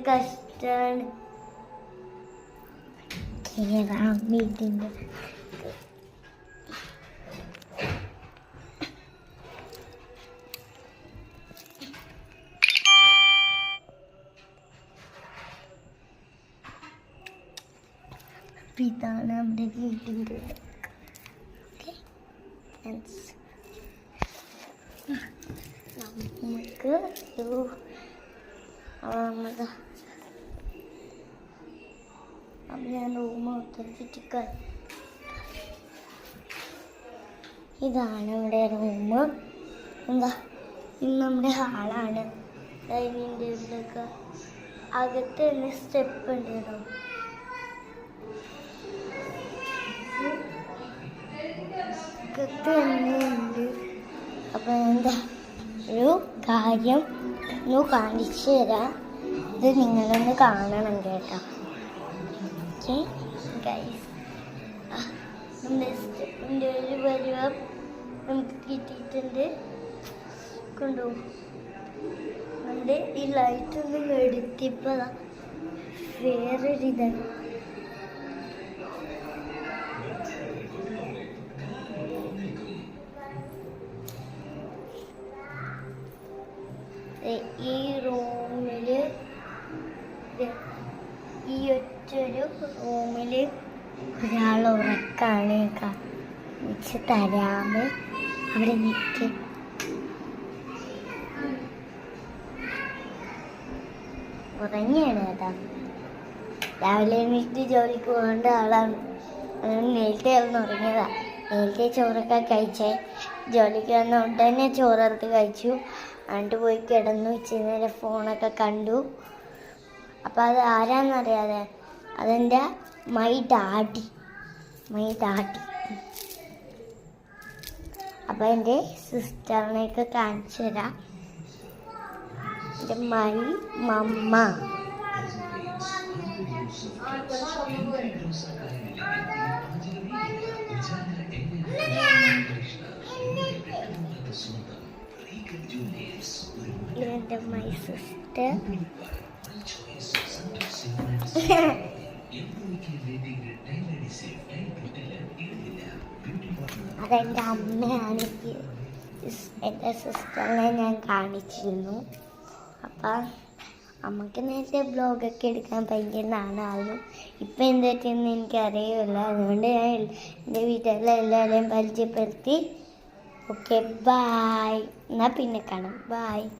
കഷ്ടാണ്. വീട്ടിൻ്റെ ഇതാണ് നമ്മുടെ വീട്ടിൻ്റെ. നമുക്ക് ഞാൻ റൂം ചുറ്റിക്കാൻ. ഇതാണ് ഇവിടെ റൂം. എന്താ ഇത് നമ്മുടെ ഹാളാണ്. ഡൈനിങ് ടേബിളൊക്കെ അകത്ത് തന്നെ സ്റ്റെപ്പ് ഉണ്ട് കേട്ടോ. അകത്ത് തന്നെ ഉണ്ട്. അപ്പം എന്താ ഒരു കാര്യം ഒന്ന് കാണിച്ചു തരാം. ഇത് നിങ്ങളൊന്ന് കാണണം കേട്ടോ. ഓക്കെ ഗൈസ്, നമ്മുടെ സ്റ്റെപ്പിൻ്റെ ഒരു പരിവം നമുക്ക് കിട്ടിയിട്ടുണ്ട്. കൊണ്ടുപോകും. നമ്മുടെ ഈ ലൈറ്റൊന്നും എടുത്തിപ്പോൾ വേറൊരിതാണ്. ഈ റൂമിൽ ഈ ഒറ്റൊരു റൂമിൽ ഒരാൾ ഉറക്കാണ്. വെച്ച് തരാമ് അവിടെ നിൽക്ക്. ഉറങ്ങിയാണ് കേട്ടോ. രാവിലെ എണീറ്റ് ജോലിക്ക് പോകേണ്ട ആളാണ്. നേരത്തെ ആയിരുന്നു ഉറങ്ങിയതാ. നേരത്തെ ചോറൊക്കെ കഴിച്ചേ. ജോലിക്ക് വന്ന ഉടനെ ചോറെടുത്ത് കഴിച്ചു. എന്നിട്ട് പോയി കിടന്നു. ഇച്ചിരി നേരം ഫോണൊക്കെ കണ്ടു. അപ്പം അത് ആരാന്നറിയാതെ അതെൻ്റെ മൈ ഡാഡി. അപ്പം എൻ്റെ സിസ്റ്ററിനെയൊക്കെ കാണിച്ചു തരാം. എൻ്റെ മൈ മമ്മ. എൻ്റെ മൈ സിസ്റ്റർ. അതെൻ്റെ അമ്മയാണ്. എൻ്റെ സിസ്റ്ററിനെ ഞാൻ കാണിച്ചിരുന്നു. അപ്പം അമ്മക്ക് നേരത്തെ ബ്ലോഗൊക്കെ എടുക്കാൻ ഭയങ്കര നാണായിരുന്നു. ഇപ്പം എന്ത് പറ്റിയെന്ന് എനിക്കറിയില്ല. അതുകൊണ്ട് ഞാൻ എൻ്റെ വീട്ടിലെ എല്ലാവരെയും പരിചയപ്പെടുത്തി. Okay, bye. എന്നാൽ പിന്നെ കാണാം. ബായ്.